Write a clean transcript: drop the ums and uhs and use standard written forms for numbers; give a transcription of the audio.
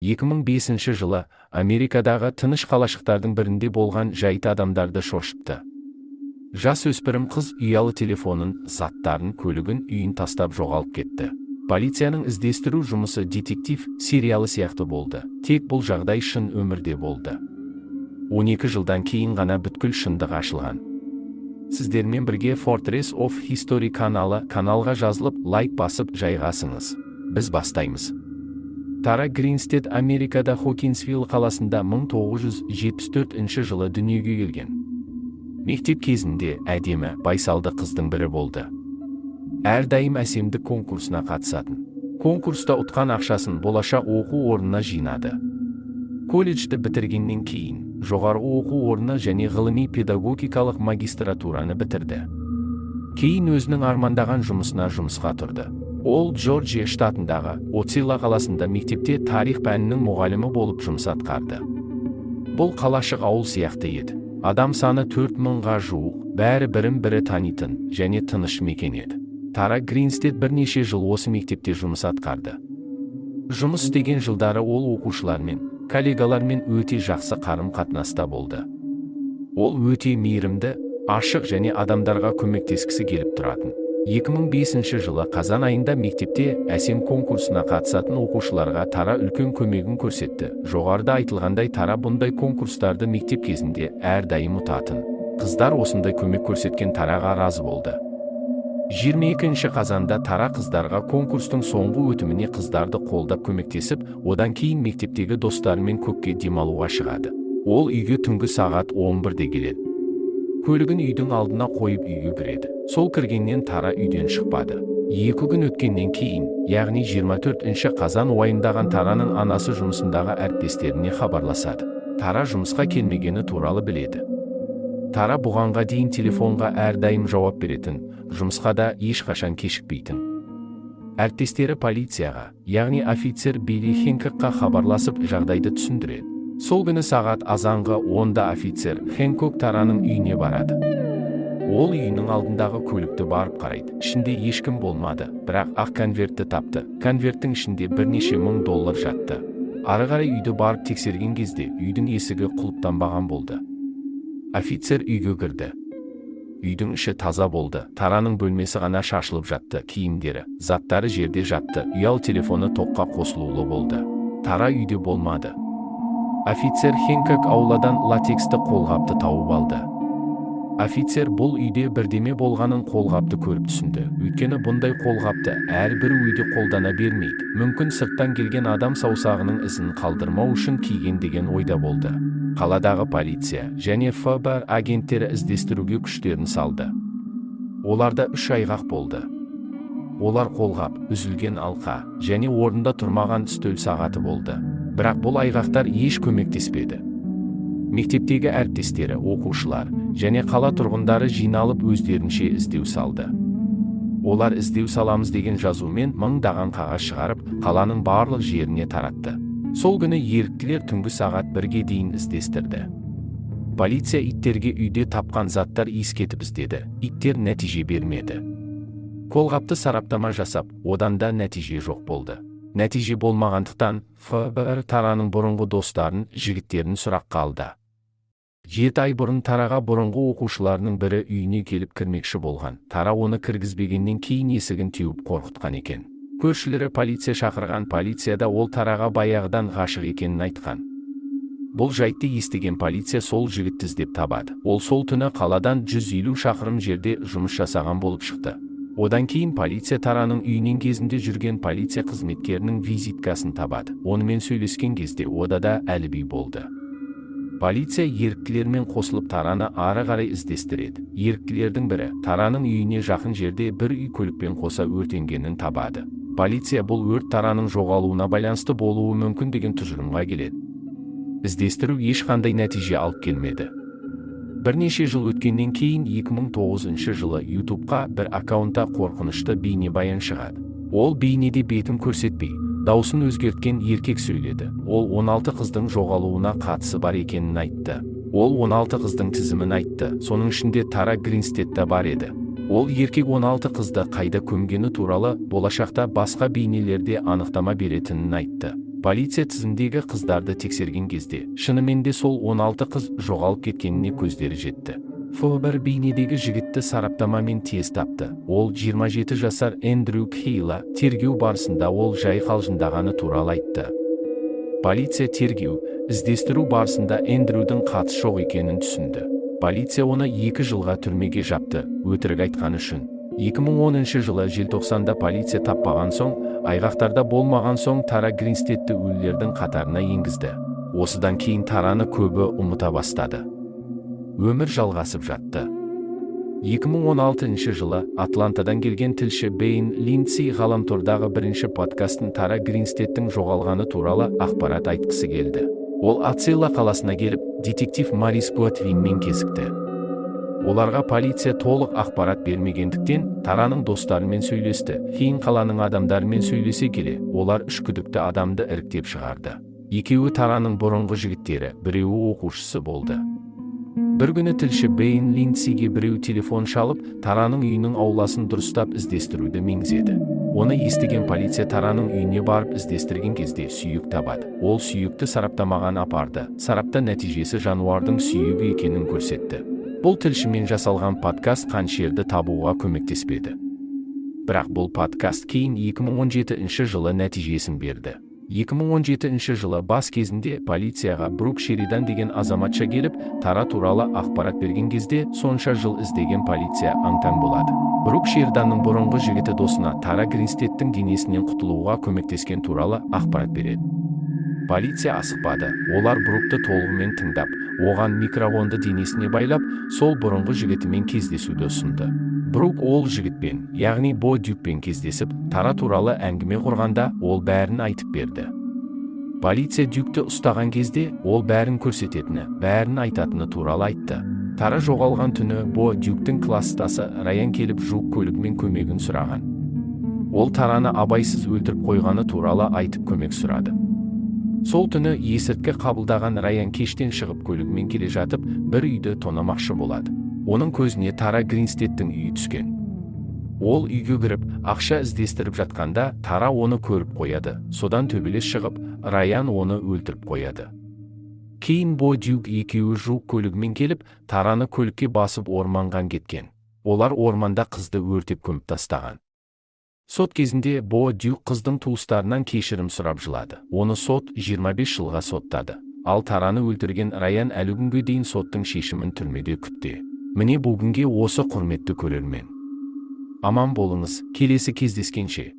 2005 жылы Америкадағы тыныш қалашықтардың бірінде болған жайт адамдарды шошытты. Жас өспірім қыз ұялы телефонын, заттарын, көлігін, үйін тастап жоғалып кетті. Полицияның іздестіру жұмысы детектив сериалы сияқты болды. Тек бұл жағдай шын өмірде болды. 12 жылдан кейін ғана бүткіл шындық ашылған. Сіздермен бірге Fortress of History каналға жазылып, лайк басып жайғасыңыз. Біз бастаймыз. Тара Гринстед Америкада Хокинсвилл қаласында 1974 жылы дүниеге келген. Мектеп кезінде әдемі, байсалды қыздың бірі болды. Әрдайым әсемдік конкурсына қатысатын. Конкурста ұтқан ақшасын болашақ оқу орнына жинады. Колледжді бітіргеннен кейін жоғарғы оқу орны және ғылыми педагогикалық магистратураны бітірді. Кейін өзінің армандаған жұмысқа тұрды. Ол Джорджия штатындағы Оцилла қаласында мектепте тарих пәнінің мұғалімі болып жұмыс атқарды. Бұл қалашық ауыл сияқты еді. Адам саны 4000-ға жуық, бәрі бірін-бірі танитын және тыныш мекен еді. Тара Гринстед бірнеше жыл осы мектепте жұмыс атқарды. Жұмыс істеген жылдары ол оқушылармен, коллегалармен өте жақсы қарым-қатынаста болды. Ол өте мейірімді, ашық және адамдарға көмектескісі келіп тұратын. 2005 жылы қазан айында мектепте әсем конкурсына қатысатын оқушыларға Тара үлкен көмегін көрсетті. Жоғарыда айтылғандай, Тара бұндай конкурстарды мектеп кезінде әрдайым ұтатын. Қыздар осындай көмек көрсеткен Тараға разы болды. 22 қазанда Тара қыздарға конкурстың соңғы өтіміне қыздарды қолдап көмектесіп, одан кейін мектептегі достарымен көкке демалуға шығады. Ол үйге түнгі сағат 11-де келеді. Көлігін үйдің алдына қойып үйге кіреді. Сол кіргеннен Тара үйден шықпады. 2 күн өткеннен кейін, яғни 24 қазан уайымдаған Тараның анасы жұмысындағы әріптестеріне хабарласады. Тара жұмысқа келмегені туралы біледі. Тара бұғанға дейін телефонға әрдайым жауап беретін, жұмысқа да ешқашан кешікпейтін. Әріптестері полицияға, яғни офицер Билли Хэнкокқа хабарласып жағдайды түсіндіреді. Сол күні сағат азанғы 10-да офицер Хэнкок Тараның үйіне барады. Ол үйінің алдындағы көлікті барып қарайды. Ішінде ешкім болмады, бірақ ақ конвертті тапты. Конверттің ішінде бірнеше мың доллар жатты. Ары қарай үйді барып тексерген кезде үйдің есігі құлыптанбаған болды. Офицер үйге кірді. Үйдің іші таза болды. Тараның бөлмесі ғана шашылып жатты, киімдері, заттары жерде жатты. Ұялы телефоны тоққа қосылулы болды. Тара үйде болмады. Офицер Хэнкок ауладан латексті қолғапты тауып алды. Офицер бұл үйде бірдеме болғанын қолғапты көріп түсінді. Өйткені бұндай қолғапты әрбір үйде қолдана бермейді. Мүмкін сырттан келген адам саусағының ізін қалдырмау үшін киген деген ойда болды. Қаладағы полиция және ФБР агенттері іздестіруге күштерін салды. Оларда 3 айғақ болды. Олар қолғап, үзілген алқа және орнында тұрмаған үстел сағаты болды. Бірақ бұл айғақтар еш көмектеспеді. Мектептегі әріптестері, оқушылар және қала тұрғындары жиналып өздерінше іздеу салды. Олар іздеу саламыз деген жазумен мыңдаған қағаз шығарып, қаланың барлық жеріне таратты. Сол күні еріктілер түнгі сағат 1-ге дейін іздестірді. Полиция иттерге үйде тапқан заттар иіскетіп іздеді. Иттер нәтиже бермеді. Қолғапты сараптама жасап, одан да нәтиже жоқ болды. Нәтиже болмағандықтан, ФБР Тараның бұрынғы достарын, жігіттерін сұраққа алды. 7 ай бұрын Тараға бұрынғы оқушыларының бірі үйіне келіп кірмекші болған. Тара оны кіргізбегеннен кейін есігін теуіп қорқытқан екен. Көршілері полиция шақырған. Полицияда ол Тараға баяғыдан ғашық екенін айтқан. Бұл жайтты естіген полиция сол жігітті іздеп табады. Ол сол түні қаладан 150 шақырым жерде жұмыс жасаған болып шықты. Одан кейін полиция Тараның үйінен кезінде жүрген полиция қызметкерінің визиткасын табады. Онымен сөйлескен кезде одада әліби болды. Полиция еріктілермен қосылып Тараны ары қарай іздестіреді. Еріктілердің бірі Тараның үйіне жақын жерде бір үй көлікпен қоса өртенгенін табады. Полиция бұл өрт Тараның жоғалуына байланысты болуы мүмкін деген тұжырымға келеді. Іздестіру ешқандай нәтиже алып келмеді. Бірнеше жыл өткеннен кейін 2009 жылы YouTube'қа бір аккаунтта қорқынышты бейнебаян шығады. Ол бейнеде бетін көрсетпей, даусын өзгерткен еркек сөйледі. Ол 16 қыздың жоғалуына қатысы бар екенін айтты. Ол 16 қыздың тізімін айтты. Соның ішінде Тара Гринстед та бар еді. Ол еркек 16 қызды қайда көмгені туралы болашақта басқа бейнелерде анықтама беретінін айтты. Полиция тізімдегі қыздарды тексерген кезде, шынымен де сол 16 қыз жоғалып кеткеніне көздері жетті. ФБР бейнедегі жігітті сараптамамен тез тапты. Ол 27 жасар Эндрю Кейла, тергеу барысында ол жай қалжыңдағаны туралы айтты. Полиция тергеу, іздестіру барысында Эндрюдің қатысы жоқ екенін түсінді. Полиция оны 2 жылға түрмеге жапты, өтірік айтқаны үшін. 2010 жылы желтоқсанда полиция таппаған соң, айғақтарда болмаған соң Тара Гринстедті өлілердің қатарына енгізді. Осыдан кейін Тараны көбі ұмыта бастады. Өмір жалғасып жатты. 2016 жылы Атлантадан келген тілші Бэйн Линдси ғаламтордағы бірінші подкастын Тара Гринстедтің жоғалғаны туралы ақпарат айтқысы келді. Ол Ацилла қаласына келіп, детектив Марис Гуатвинмен кезікті. Оларға полиция толық ақпарат бермегендіктен Тараның достарымен сөйлесті. Кейін қаланың адамдарымен сөйлесе келе, олар 3 күдікті адамды іріктеп шығарды. Екеуі Тараның бұрынғы жігіттері, біреуі оқушысы болды. Бір күні тілші Бэйн Линдсиге біреу телефон шалып, Тараның үйінің ауласын дұрыстап іздестіруді меңзеді. Оны естіген полиция Тараның үйіне барып іздестірген кезде сүйек табады. Ол сүйекті сараптамаған апарды. Сарапта нәтижесі жануардың сүйегі екенін көрсетті. Бұл тілшімен жасалған подкаст қаншерді табуға көмектеспеді. Бірақ бұл подкаст кейін 2017 жылы нәтижесін берді. 2017 жылы бас кезінде полицияға Брук Шеридан деген азаматша келіп, Тара туралы ақпарат берген кезде сонша жыл іздеген полиция аң-таң болады. Брук Шериданның бұрынғы жігіті досына Тара Гринстедтің денесінен құтылуға көмектескен туралы ақпарат береді. Полиция асықпады. Олар Брукты толығымен тыңдап, оған микрофонды денесіне байлап, сол бұрынғы жігітімен кездесуді ұсынды. Брук ол жігітпен, яғни Бо Дюкпен кездесіп, Тара туралы әңгіме құрғанда, ол бәрін айтып берді. Полиция Дюкті ұстаған кезде, ол бәрін көрсететіні, бәрін айтатыны туралы айтты. Тара жоғалған түні Бо Дюктің кластасы Раян келіп жуық көлігімен көмегін сұраған. Ол Тараны абайсыз өлтіріп қойғаны туралы айтып көмек сұрады. Сол түні есірткі қабылдаған Раян кештен шығып көлігімен келе жатып, бір үйді тонамақшы болады. Оның көзіне Тара Гринстедтің үйі түскен. Ол үйге кіріп, ақша іздестіріп жатқанда, Тара оны көріп қояды. Содан төбелес шығып, Раян оны өлтіріп қояды. Кейін Бо Дюк екеуі жуық көлігімен келіп, Тараны көлікке басып орманға кеткен. Олар орманда қызды өртеп көміп тастаған. Сот кезінде Бо Дюк қыздың туыстарынан кешірім сұрап жылады. Оны сот 25 жылға соттады. Ал Тараны өлтірген Раян әлі күнге дейін соттың шешімін түрмеде күтті. Міне бүгінге осы құрметті көрермен. Аман болыңыз, келесі кездескенше.